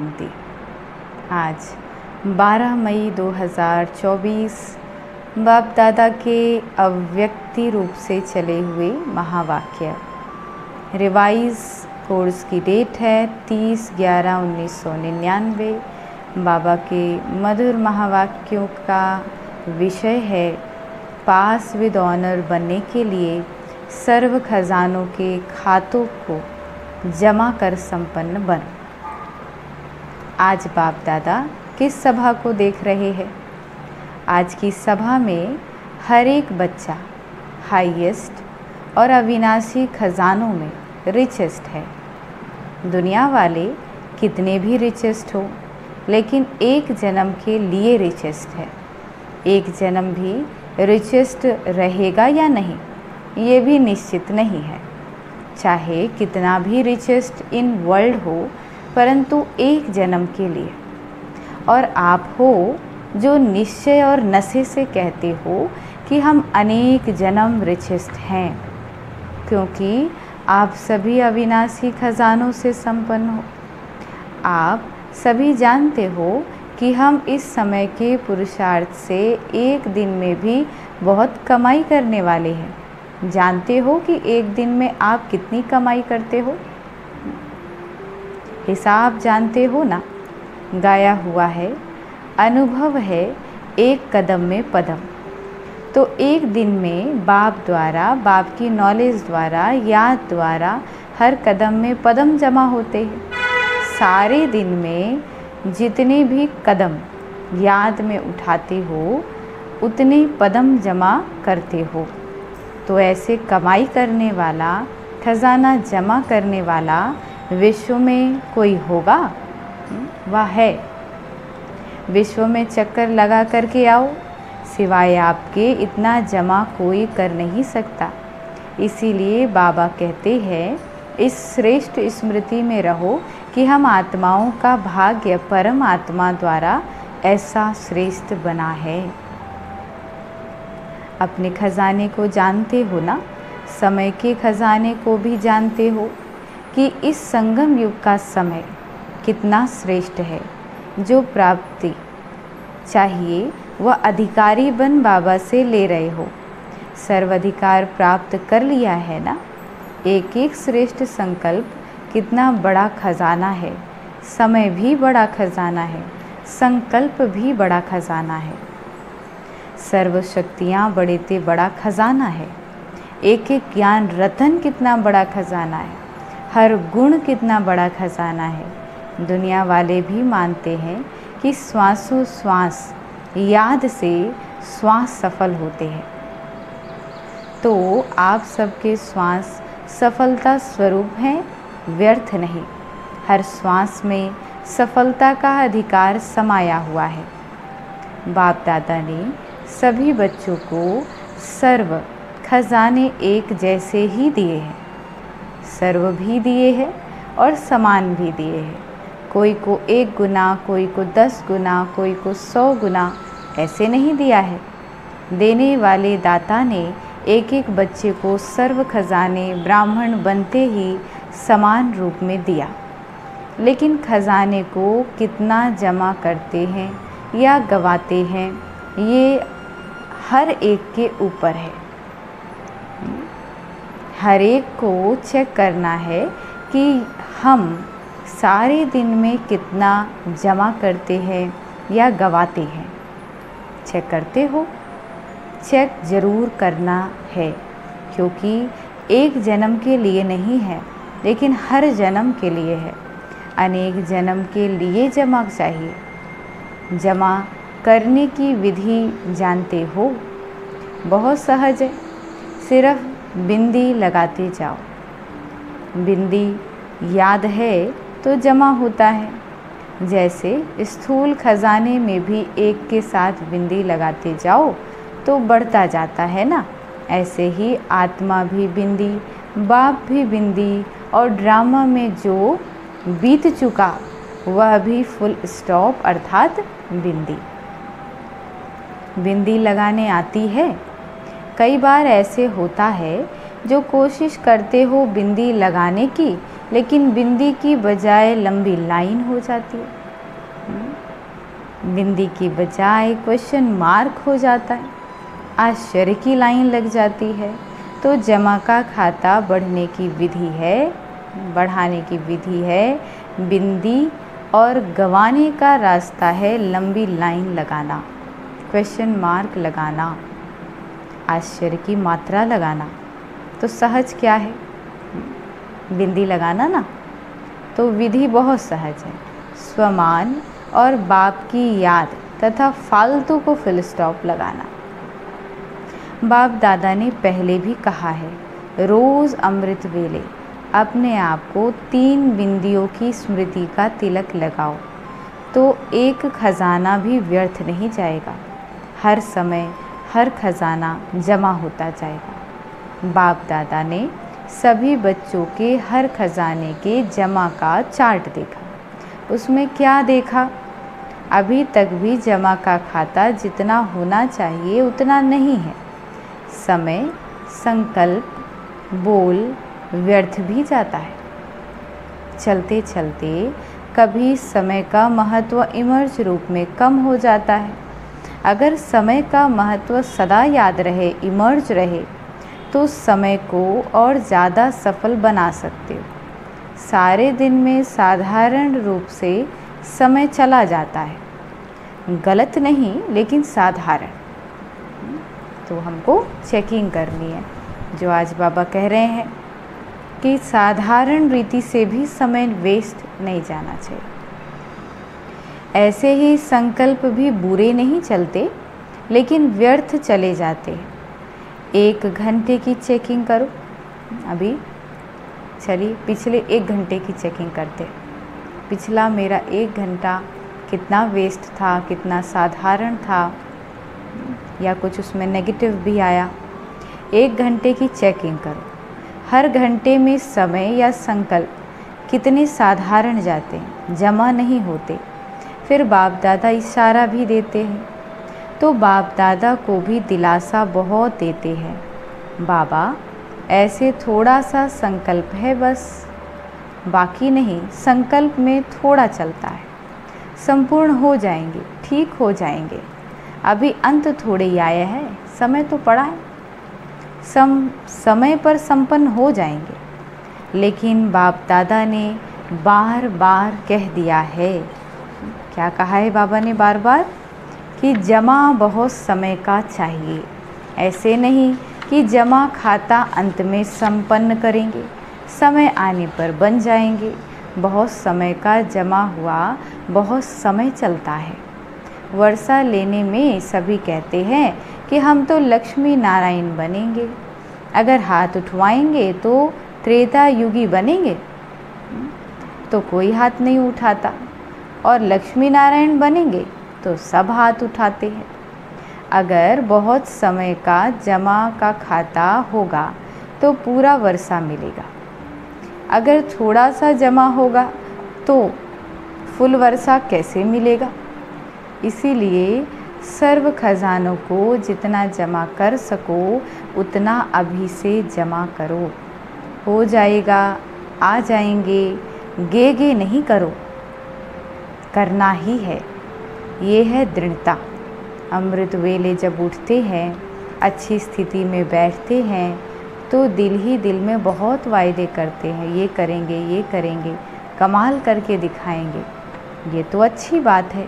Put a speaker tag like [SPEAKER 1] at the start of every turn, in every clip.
[SPEAKER 1] शांति। आज 12 मई 2024 बाप दादा के अव्यक्ति रूप से चले हुए महावाक्य। रिवाइज कोर्स की डेट है 30/11/1999। बाबा के मधुर महावाक्यों का विषय है पास विद ऑनर बनने के लिए सर्व खजानों के खातों को जमा कर संपन्न बन। आज बाप दादा किस सभा को देख रहे हैं? आज की सभा में हर एक बच्चा हाईएस्ट और अविनाशी खजानों में रिचेस्ट है। दुनिया वाले कितने भी रिचेस्ट हो, लेकिन एक जन्म के लिए रिचेस्ट है। एक जन्म भी रिचेस्ट रहेगा या नहीं, ये भी निश्चित नहीं है। चाहे कितना भी रिचेस्ट इन वर्ल्ड हो, परंतु एक जन्म के लिए। और आप हो जो निश्चय और नशे से कहते हो कि हम अनेक जन्म रिचेस्ट हैं, क्योंकि आप सभी अविनाशी खजानों से संपन्न हो। आप सभी जानते हो कि हम इस समय के पुरुषार्थ से एक दिन में भी बहुत कमाई करने वाले हैं। जानते हो कि एक दिन में आप कितनी कमाई करते हो? हिसाब जानते हो ना? गाया हुआ है, अनुभव है एक कदम में पदम। तो एक दिन में बाप द्वारा, बाप की नॉलेज द्वारा, याद द्वारा हर कदम में पदम जमा होते हैं। सारे दिन में जितने भी कदम याद में उठाते हो, उतने पदम जमा करते हो। तो ऐसे कमाई करने वाला, खजाना जमा करने वाला विश्व में कोई होगा? वह है। विश्व में चक्कर लगा करके आओ, सिवाय आपके इतना जमा कोई कर नहीं सकता। इसीलिए बाबा कहते हैं इस श्रेष्ठ स्मृति में रहो कि हम आत्माओं का भाग्य परम आत्मा द्वारा ऐसा श्रेष्ठ बना है। अपने खजाने को जानते हो ना? समय के खजाने को भी जानते हो कि इस संगम युग का समय कितना श्रेष्ठ है। जो प्राप्ति चाहिए वह अधिकारी बन बाबा से ले रहे हो। सर्वाधिकार प्राप्त कर लिया है ना? एक एक श्रेष्ठ संकल्प कितना बड़ा खजाना है। समय भी बड़ा खजाना है, संकल्प भी बड़ा खजाना है। सर्व शक्तियाँ बड़े ते बड़ा खजाना है। एक एक ज्ञान रतन कितना बड़ा खजाना है। हर गुण कितना बड़ा खजाना है। दुनिया वाले भी मानते हैं कि श्वासों श्वास याद से श्वास सफल होते हैं। तो आप सबके श्वास सफलता स्वरूप हैं, व्यर्थ नहीं। हर श्वास में सफलता का अधिकार समाया हुआ है। बाप दादा ने सभी बच्चों को सर्व खजाने एक जैसे ही दिए हैं। सर्व भी दिए हैं और समान भी दिए हैं। कोई को 1 गुना, कोई को 10 गुना, कोई को 100 गुना, ऐसे नहीं दिया है। देने वाले दाता ने एक एक बच्चे को सर्व खजाने ब्राह्मण बनते ही समान रूप में दिया। लेकिन खजाने को कितना जमा करते हैं या गवाते हैं, ये हर एक के ऊपर है। हर एक को चेक करना है कि हम सारे दिन में कितना जमा करते हैं या गवाते हैं। चेक करते हो? चेक ज़रूर करना है, क्योंकि एक जन्म के लिए नहीं है, लेकिन हर जन्म के लिए है। अनेक जन्म के लिए जमा चाहिए। जमा करने की विधि जानते हो? बहुत सहज है। सिर्फ बिंदी लगाते जाओ। बिंदी याद है तो जमा होता है। जैसे स्थूल खजाने में भी एक के साथ बिंदी लगाते जाओ तो बढ़ता जाता है ना। ऐसे ही आत्मा भी बिंदी, बाप भी बिंदी, और ड्रामा में जो बीत चुका वह भी फुल स्टॉप अर्थात बिंदी। बिंदी लगाने आती है। कई बार ऐसे होता है जो कोशिश करते हो बिंदी लगाने की, लेकिन बिंदी की बजाय लंबी लाइन हो जाती है। बिंदी की बजाय क्वेश्चन मार्क हो जाता है, आश्चर्य की लाइन लग जाती है। तो जमा का खाता बढ़ाने की विधि है बिंदी, और गंवाने का रास्ता है लंबी लाइन लगाना, क्वेश्चन मार्क लगाना, आश्चर्य की मात्रा लगाना। तो सहज क्या है? बिंदी लगाना ना। तो विधि बहुत सहज है, स्वमान और बाप की याद तथा फालतू को फुल स्टॉप लगाना। बाप दादा ने पहले भी कहा है, रोज़ अमृत वेले अपने आप को 3 बिंदियों की स्मृति का तिलक लगाओ, तो एक खजाना भी व्यर्थ नहीं जाएगा। हर समय हर खजाना जमा होता जाएगा। बाप दादा ने सभी बच्चों के हर खजाने के जमा का चार्ट देखा। उसमें क्या देखा? अभी तक भी जमा का खाता जितना होना चाहिए उतना नहीं है। समय, संकल्प, बोल व्यर्थ भी जाता है। चलते चलते कभी समय का महत्व इमर्ज रूप में कम हो जाता है। अगर समय का महत्व सदा याद रहे, इमर्ज रहे, तो समय को और ज़्यादा सफल बना सकते हो। सारे दिन में साधारण रूप से समय चला जाता है, गलत नहीं लेकिन साधारण। तो हमको चेकिंग करनी है, जो आज बाबा कह रहे हैं कि साधारण रीति से भी समय वेस्ट नहीं जाना चाहिए। ऐसे ही संकल्प भी बुरे नहीं चलते, लेकिन व्यर्थ चले जाते हैं। 1 घंटे की चेकिंग करो। अभी चलिए पिछले 1 घंटे की चेकिंग करते। पिछला मेरा 1 घंटा कितना वेस्ट था, कितना साधारण था, या कुछ उसमें नेगेटिव भी आया। 1 घंटे की चेकिंग करो। हर घंटे में समय या संकल्प कितने साधारण जाते हैं, जमा नहीं होते। फिर बाप दादा इशारा भी देते हैं, तो बाप दादा को भी दिलासा बहुत देते हैं। बाबा ऐसे थोड़ा सा संकल्प है बस, बाकी नहीं। संकल्प में थोड़ा चलता है, संपूर्ण हो जाएंगे, ठीक हो जाएंगे। अभी अंत थोड़े ही आया है, समय तो पड़ा है, समय पर संपन्न हो जाएंगे। लेकिन बाप दादा ने बार बार कह दिया है, क्या कहा है बाबा ने बार बार? कि जमा बहुत समय का चाहिए। ऐसे नहीं कि जमा खाता अंत में संपन्न करेंगे, समय आने पर बन जाएंगे। बहुत समय का जमा हुआ बहुत समय चलता है। वर्षा लेने में सभी कहते हैं कि हम तो लक्ष्मी नारायण बनेंगे, अगर हाथ उठवाएंगे तो त्रेता युगी बनेंगे। तो कोई हाथ नहीं उठाता, और लक्ष्मी नारायण बनेंगे तो सब हाथ उठाते हैं। अगर बहुत समय का जमा का खाता होगा तो पूरा वर्षा मिलेगा। अगर थोड़ा सा जमा होगा तो फुल वर्षा कैसे मिलेगा? इसीलिए सर्व खजानों को जितना जमा कर सको उतना अभी से जमा करो। हो जाएगा, आ जाएंगे, गे नहीं करो, करना ही है। ये है दृढ़ता। अमृत वेले जब उठते हैं, अच्छी स्थिति में बैठते हैं, तो दिल ही दिल में बहुत वायदे करते हैं, ये करेंगे, ये करेंगे, कमाल करके दिखाएंगे। ये तो अच्छी बात है,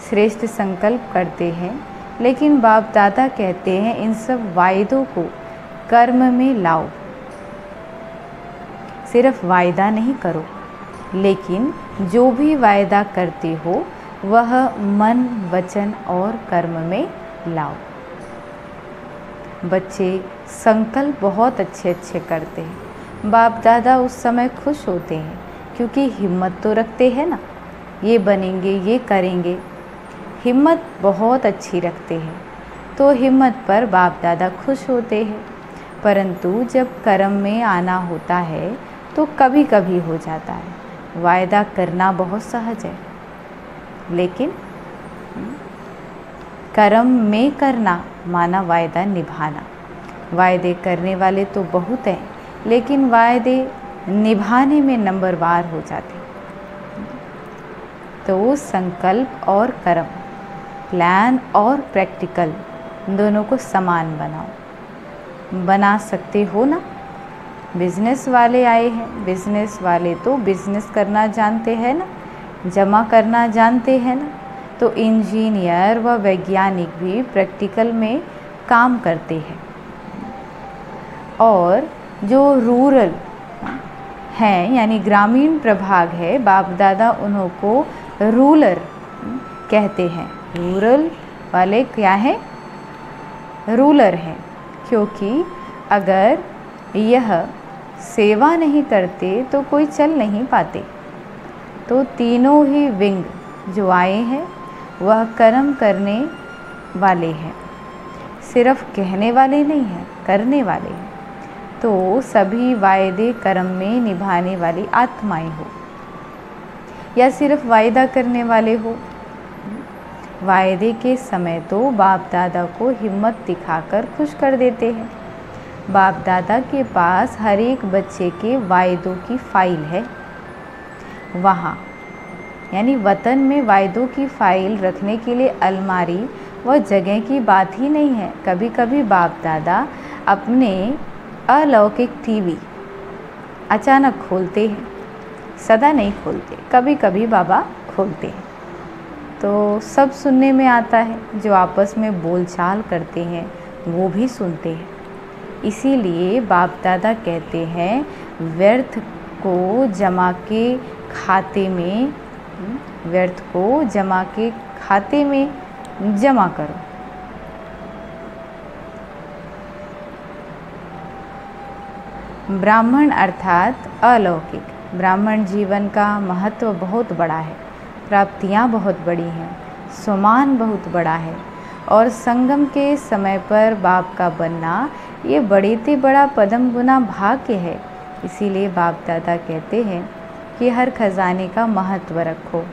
[SPEAKER 1] श्रेष्ठ संकल्प करते हैं। लेकिन बाप दादा कहते हैं इन सब वायदों को कर्म में लाओ। सिर्फ वायदा नहीं करो, लेकिन जो भी वायदा करते हो वह मन, वचन और कर्म में लाओ। बच्चे संकल्प बहुत अच्छे अच्छे करते हैं। बाप दादा उस समय खुश होते हैं, क्योंकि हिम्मत तो रखते हैं ना, ये बनेंगे, ये करेंगे। हिम्मत बहुत अच्छी रखते हैं, तो हिम्मत पर बाप दादा खुश होते हैं। परंतु जब कर्म में आना होता है तो कभी कभी हो जाता है। वायदा करना बहुत सहज है, लेकिन कर्म में करना माना वायदा निभाना। वायदे करने वाले तो बहुत हैं, लेकिन वायदे निभाने में नंबरवार हो जाते। तो संकल्प और कर्म, प्लान और प्रैक्टिकल दोनों को समान बनाओ। बना सकते हो ना? बिजनेस वाले आए हैं, बिजनेस वाले तो बिजनेस करना जानते हैं ना, जमा करना जानते हैं ना। तो इंजीनियर व वैज्ञानिक भी प्रैक्टिकल में काम करते हैं। और जो रूरल हैं यानी ग्रामीण प्रभाग है, बाप दादा उन्हों को रूरल कहते हैं। रूरल वाले क्या हैं? रूलर हैं, क्योंकि अगर यह सेवा नहीं करते तो कोई चल नहीं पाते। तो तीनों ही विंग जो आए हैं वह कर्म करने वाले हैं, सिर्फ कहने वाले नहीं हैं, करने वाले हैं। तो सभी वायदे कर्म में निभाने वाली आत्माएं हो या सिर्फ वायदा करने वाले हो। वायदे के समय तो बाप दादा को हिम्मत दिखाकर खुश कर देते हैं। बाप दादा के पास हर एक बच्चे के वायदों की फाइल है। वहाँ यानी वतन में वायदों की फाइल रखने के लिए अलमारी व जगह की बात ही नहीं है। कभी कभी बाप दादा अपने अलौकिक टीवी अचानक खोलते हैं, सदा नहीं खोलते, कभी कभी बाबा खोलते हैं। तो सब सुनने में आता है, जो आपस में बोलचाल करते हैं वो भी सुनते हैं। इसीलिए बाप दादा कहते हैं व्यर्थ को जमा के खाते में, व्यर्थ को जमा के खाते में जमा करो। ब्राह्मण अर्थात अलौकिक। ब्राह्मण जीवन का महत्व बहुत बड़ा है, प्राप्तियाँ बहुत बड़ी हैं, सम्मान बहुत बड़ा है। और संगम के समय पर बाप का बनना ये बड़े से बड़ा पदम गुना भाग्य है। इसीलिए बाप दादा कहते हैं कि हर खजाने का महत्व रखो।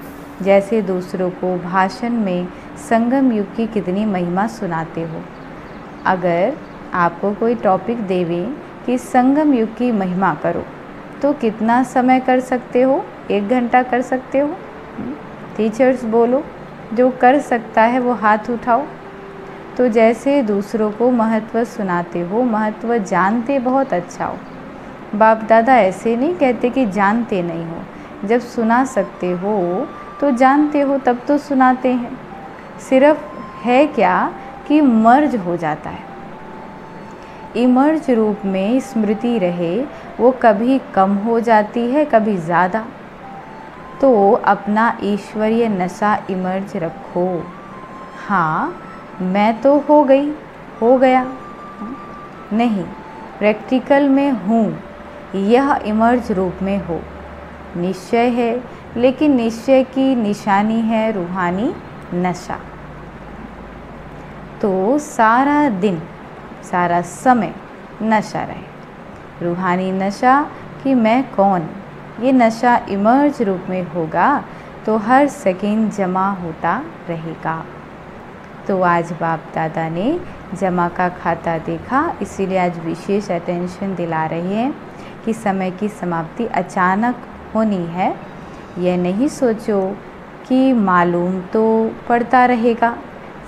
[SPEAKER 1] जैसे दूसरों को भाषण में संगम युग की कितनी महिमा सुनाते हो। अगर आपको कोई टॉपिक देवे कि संगम युग की महिमा करो तो कितना समय कर सकते हो? 1 घंटा कर सकते हो? टीचर्स बोलो, जो कर सकता है वो हाथ उठाओ। तो जैसे दूसरों को महत्व सुनाते हो, महत्व जानते बहुत अच्छा हो। बाप दादा ऐसे नहीं कहते कि जानते नहीं हो। जब सुना सकते हो तो जानते हो, तब तो सुनाते हैं। सिर्फ है क्या कि मर्ज हो जाता है। इमर्ज रूप में स्मृति रहे, वो कभी कम हो जाती है, कभी ज़्यादा। तो अपना ईश्वरीय नशा इमर्ज रखो। हाँ, मैं तो हो गई, हो गया नहीं, प्रैक्टिकल में हूँ, यह इमर्ज रूप में हो। निश्चय है, लेकिन निश्चय की निशानी है रूहानी नशा। तो सारा दिन, सारा समय नशा रहे, रूहानी नशा कि मैं कौन। ये नशा इमर्ज रूप में होगा तो हर सेकंड जमा होता रहेगा। तो आज बाप दादा ने जमा का खाता देखा, इसीलिए आज विशेष अटेंशन दिला रहे हैं कि समय की समाप्ति अचानक होनी है। यह नहीं सोचो कि मालूम तो पड़ता रहेगा,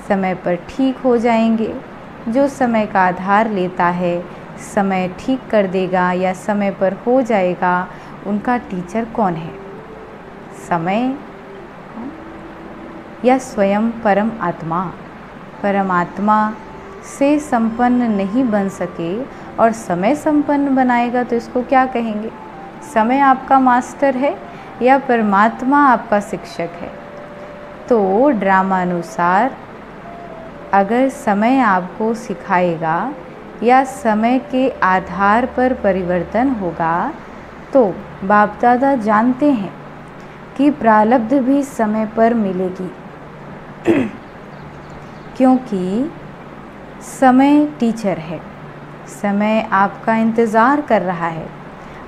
[SPEAKER 1] समय पर ठीक हो जाएंगे। जो समय का आधार लेता है, समय ठीक कर देगा या समय पर हो जाएगा, उनका टीचर कौन है? समय या स्वयं परम आत्मा? परमात्मा से संपन्न नहीं बन सके और समय संपन्न बनाएगा तो इसको क्या कहेंगे? समय आपका मास्टर है या परमात्मा आपका शिक्षक है? तो ड्रामानुसार अगर समय आपको सिखाएगा या समय के आधार पर परिवर्तन होगा, तो बाप दादा जानते हैं कि प्रारब्ध भी समय पर मिलेगी। क्योंकि समय टीचर है, समय आपका इंतज़ार कर रहा है।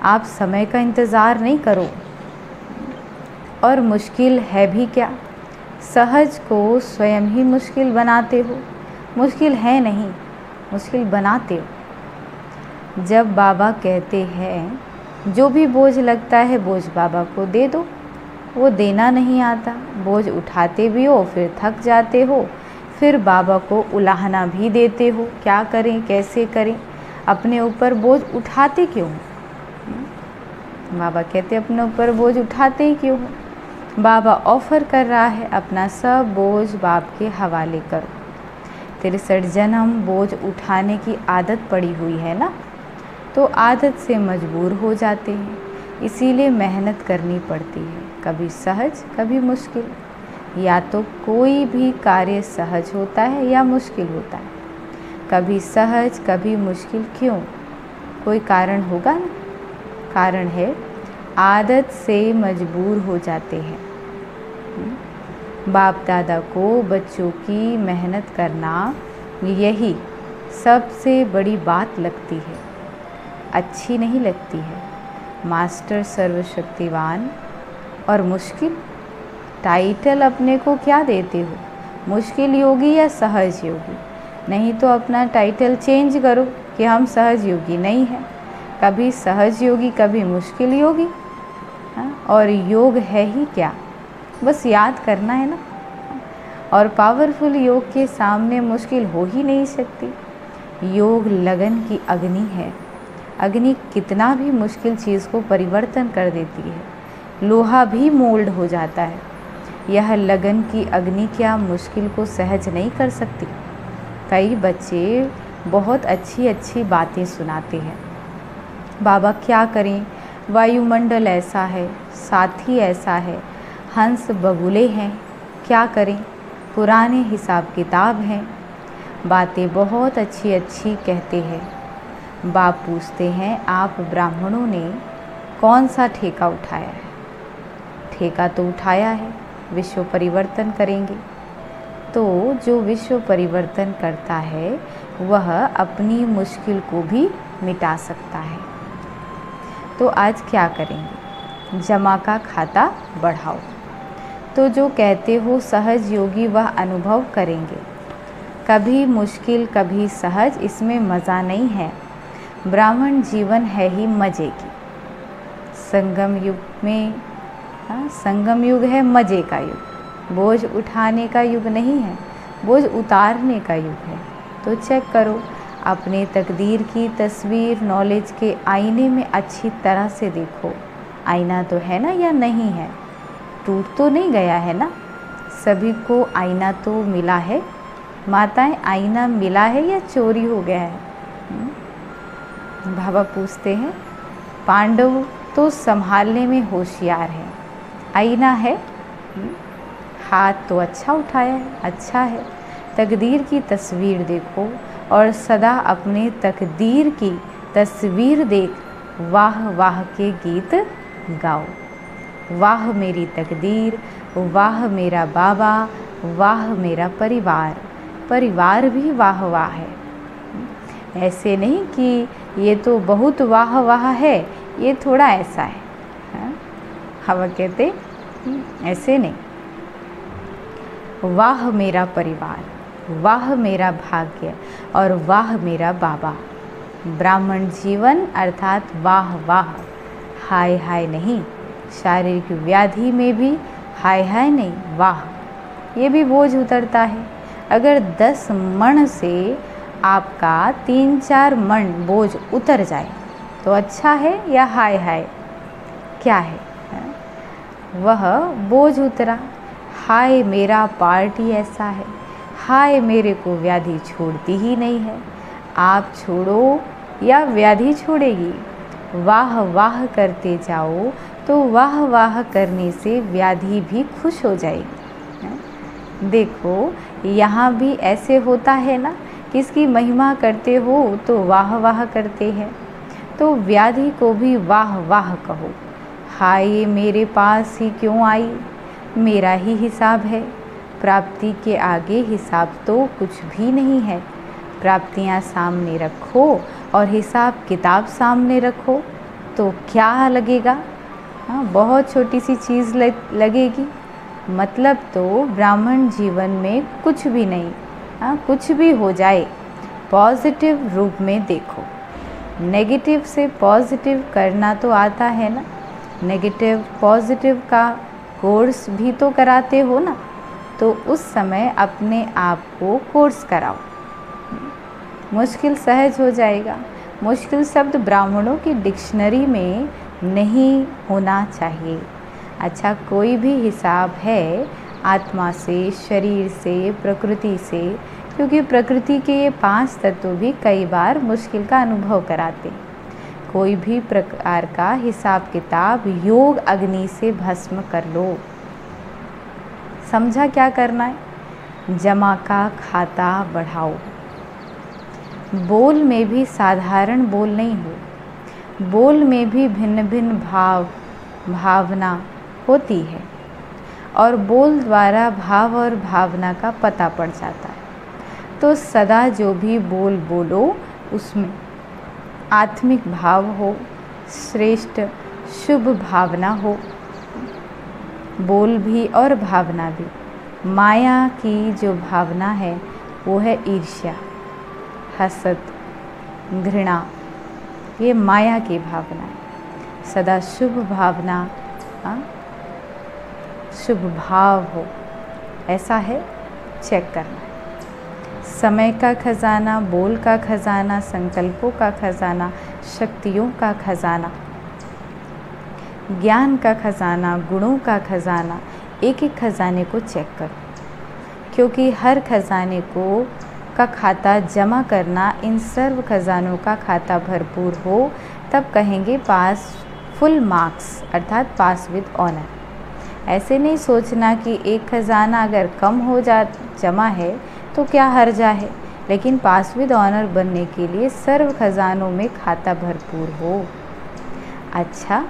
[SPEAKER 1] आप समय का इंतज़ार नहीं करो। और मुश्किल है भी क्या? सहज को स्वयं ही मुश्किल बनाते हो। मुश्किल है नहीं, मुश्किल बनाते हो। जब बाबा कहते हैं जो भी बोझ लगता है बोझ बाबा को दे दो, वो देना नहीं आता। बोझ उठाते भी हो फिर थक जाते हो, फिर बाबा को उलाहना भी देते हो। क्या करें, कैसे करें, अपने ऊपर बोझ उठाते क्यों हो? बाबा कहते अपने ऊपर बोझ उठाते ही क्यों हो? बाबा ऑफर कर रहा है अपना सब बोझ बाप के हवाले करो। 63 जन्म बोझ उठाने की आदत पड़ी हुई है ना, तो आदत से मजबूर हो जाते हैं, इसीलिए मेहनत करनी पड़ती है, कभी सहज कभी मुश्किल। या तो कोई भी कार्य सहज होता है या मुश्किल होता है, कभी सहज कभी मुश्किल। क्यों? कोई कारण होगा ना। कारण है आदत से मजबूर हो जाते हैं। बाप दादा को बच्चों की मेहनत करना यही सबसे बड़ी बात लगती है, अच्छी नहीं लगती है। मास्टर सर्वशक्तिवान और मुश्किल, टाइटल अपने को क्या देते हो, मुश्किल योगी या सहज योगी? नहीं तो अपना टाइटल चेंज करो कि हम सहज योगी नहीं हैं। कभी सहज योगी कभी मुश्किल योगी। और योग है ही क्या, बस याद करना है ना। और पावरफुल योग के सामने मुश्किल हो ही नहीं सकती। योग लगन की अग्नि है। अग्नि कितना भी मुश्किल चीज़ को परिवर्तन कर देती है। लोहा भी मोल्ड हो जाता है। यह लगन की अग्नि क्या मुश्किल को सहज नहीं कर सकती? कई बच्चे बहुत अच्छी अच्छी बातें सुनाते हैं, बाबा क्या करें, वायुमंडल ऐसा है, साथी ऐसा है, हंस बगुले हैं, क्या करें, पुराने हिसाब किताब हैं। बातें बहुत अच्छी अच्छी कहते हैं। बाप पूछते हैं आप ब्राह्मणों ने कौन सा ठेका उठाया है? ठेका तो उठाया है, विश्व परिवर्तन करेंगे। तो जो विश्व परिवर्तन करता है वह अपनी मुश्किल को भी मिटा सकता है। तो आज क्या करेंगे? जमा का खाता बढ़ाओ। तो जो कहते हो सहज योगी वह अनुभव करेंगे, कभी मुश्किल कभी सहज, इसमें मज़ा नहीं है। ब्राह्मण जीवन है ही मज़े की। संगम युग में संगम युग है मज़े का युग, बोझ उठाने का युग नहीं है, बोझ उतारने का युग है। तो चेक करो अपने तकदीर की तस्वीर नॉलेज के आईने में अच्छी तरह से देखो। आईना तो है ना या नहीं है? टूट तो नहीं गया है ना? सभी को आईना तो मिला है। माताएं, आईना मिला है या चोरी हो गया है? बाबा पूछते हैं पांडव तो संभालने में होशियार है, आईना है? हाथ तो अच्छा उठाया है, अच्छा है। तकदीर की तस्वीर देखो और सदा अपने तकदीर की तस्वीर देख वाह वाह के गीत गाओ। वाह मेरी तकदीर, वाह मेरा बाबा, वाह मेरा परिवार। परिवार भी वाह वाह है। ऐसे नहीं कि ये तो बहुत वाह वाह है, ये थोड़ा ऐसा है। हवा कहते ऐसे नहीं। वाह मेरा परिवार, वाह मेरा भाग्य और वाह मेरा बाबा। ब्राह्मण जीवन अर्थात वाह वाह, हाय हाय नहीं। शारीरिक व्याधि में भी हाय हाय नहीं, वाह। ये भी बोझ उतरता है। अगर 10 मण से आपका 3-4 मण बोझ उतर जाए तो अच्छा है या हाय हाय? क्या है? वह बोझ उतरा। हाय मेरा पार्टी ऐसा है, हाय मेरे को व्याधि छोड़ती ही नहीं है। आप छोड़ो या व्याधि छोड़ेगी? वाह वाह करते जाओ तो वाह वाह करने से व्याधि भी खुश हो जाएगी। देखो यहाँ भी ऐसे होता है ना, किसकी महिमा करते हो तो वाह वाह करते हैं। तो व्याधि को भी वाह वाह कहो। हाय ये मेरे पास ही क्यों आई, मेरा ही हिसाब है। प्राप्ति के आगे हिसाब तो कुछ भी नहीं है। प्राप्तियाँ सामने रखो और हिसाब किताब सामने रखो तो क्या लगेगा? बहुत छोटी सी चीज़ लगेगी। मतलब तो ब्राह्मण जीवन में कुछ भी नहीं, कुछ भी हो जाए पॉजिटिव रूप में देखो। नेगेटिव से पॉजिटिव करना तो आता है ना, नेगेटिव पॉजिटिव का कोर्स भी तो कराते हो ना, तो उस समय अपने आप को कोर्स कराओ। मुश्किल सहज हो जाएगा। मुश्किल शब्द ब्राह्मणों की डिक्शनरी में नहीं होना चाहिए। अच्छा, कोई भी हिसाब है आत्मा से, शरीर से, प्रकृति से, क्योंकि प्रकृति के ये 5 तत्व भी कई बार मुश्किल का अनुभव कराते। कोई भी प्रकार का हिसाब किताब योग अग्नि से भस्म कर लो। समझा क्या करना है? जमा का खाता बढ़ाओ। बोल में भी साधारण बोल नहीं हो, बोल में भी भिन्न भिन्न भावना होती है और बोल द्वारा भाव और भावना का पता पड़ जाता है। तो सदा जो भी बोल बोलो उसमें आत्मिक भाव हो, श्रेष्ठ शुभ भावना हो। बोल भी और भावना भी। माया की जो भावना है वो है ईर्ष्या, हसद, घृणा, ये माया की भावना है। सदा शुभ भावना, शुभ भाव हो, ऐसा है, चेक करना है। समय का खजाना, बोल का खजाना, संकल्पों का खजाना, शक्तियों का खजाना, ज्ञान का खजाना, गुणों का खजाना, एक एक खजाने को चेक करो, क्योंकि हर खजाने को का खाता जमा करना, इन सर्व खजानों का खाता भरपूर हो, तब कहेंगे पास फुल मार्क्स, अर्थात पास विद ऑनर। ऐसे नहीं सोचना कि एक खजाना अगर कम हो जमा है तो क्या हर्जा है, लेकिन पास विद ऑनर बनने के लिए सर्व खजानों में खाता भरपूर हो। अच्छा,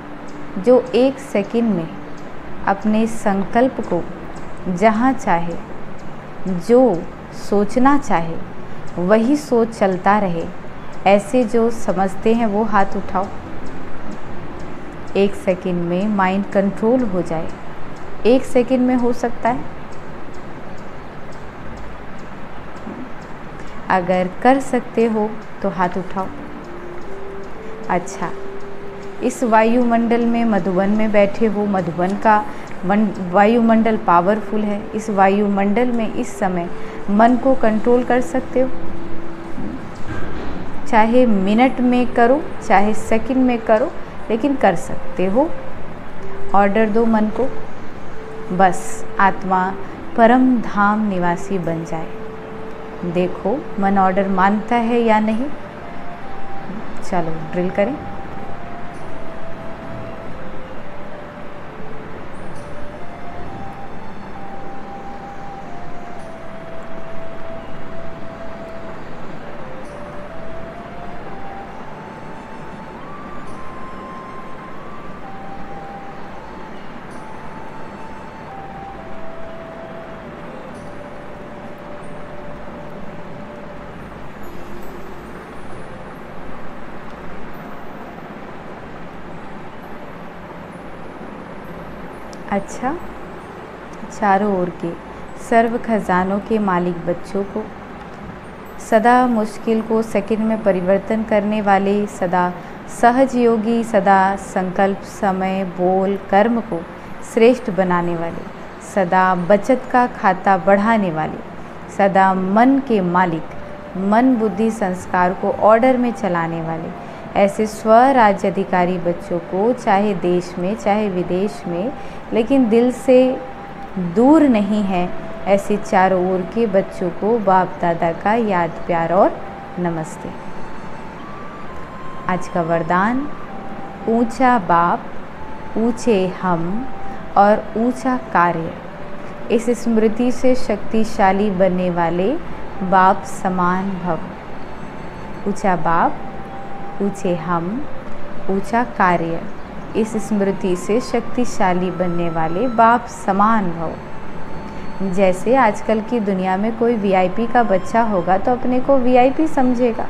[SPEAKER 1] जो 1 सेकंड में अपने संकल्प को जहाँ चाहे, जो सोचना चाहे वही सोच चलता रहे, ऐसे जो समझते हैं वो हाथ उठाओ। 1 सेकंड में माइंड कंट्रोल हो जाए, 1 सेकंड में हो सकता है? अगर कर सकते हो तो हाथ उठाओ। अच्छा, इस वायुमंडल में, मधुबन में बैठे हो, मधुबन का वायुमंडल पावरफुल है। इस वायुमंडल में इस समय मन को कंट्रोल कर सकते हो, चाहे मिनट में करो, चाहे सेकंड में करो, लेकिन कर सकते हो। ऑर्डर दो मन को, बस आत्मा परम धाम निवासी बन जाए। देखो मन ऑर्डर मानता है या नहीं। चलो ड्रिल करें। अच्छा, चारों ओर के सर्व खजानों के मालिक बच्चों को, सदा मुश्किल को सेकंड में परिवर्तन करने वाले, सदा सहज योगी, सदा संकल्प, समय, बोल, कर्म को श्रेष्ठ बनाने वाले, सदा बचत का खाता बढ़ाने वाले, सदा मन के मालिक, मन बुद्धि संस्कार को ऑर्डर में चलाने वाले, ऐसे स्वराज्य अधिकारी बच्चों को, चाहे देश में चाहे विदेश में, लेकिन दिल से दूर नहीं है, ऐसे चारों ओर के बच्चों को बाप दादा का याद, प्यार और नमस्ते। आज का वरदान, ऊंचा बाप, ऊंचे हम और ऊंचा कार्य। इस स्मृति से शक्तिशाली बनने वाले बाप समान भव। ऊंचा बाप, ऊंचे हम, ऊंचा कार्य। इस स्मृति से शक्तिशाली बनने वाले बाप समान भव। जैसे आजकल की दुनिया में कोई वीआईपी का बच्चा होगा तो अपने को वीआईपी समझेगा,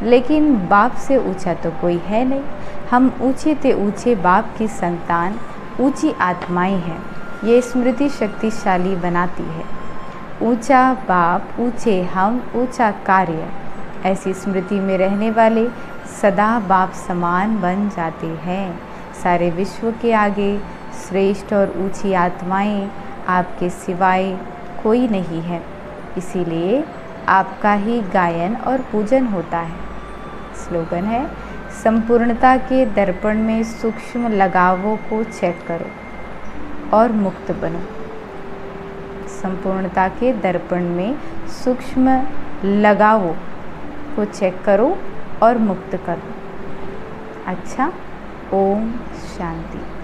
[SPEAKER 1] लेकिन बाप से ऊंचा तो कोई है नहीं। हम ऊंचे ते ऊंचे बाप की संतान, ऊंची आत्माएं हैं। ये स्मृति शक्तिशाली बनाती है। ऊंचा बाप, ऊंचे हम, ऊंचा कार्य। ऐसी स्मृति में रहने वाले सदा बाप समान बन जाते हैं। सारे विश्व के आगे श्रेष्ठ और ऊंची आत्माएं आपके सिवाय कोई नहीं है, इसीलिए आपका ही गायन और पूजन होता है। स्लोगन है, संपूर्णता के दर्पण में सूक्ष्म लगावों को चेक करो और मुक्त बनो। संपूर्णता के दर्पण में सूक्ष्म लगावों को चेक करो और मुक्त करो। अच्छा, ओम शांति।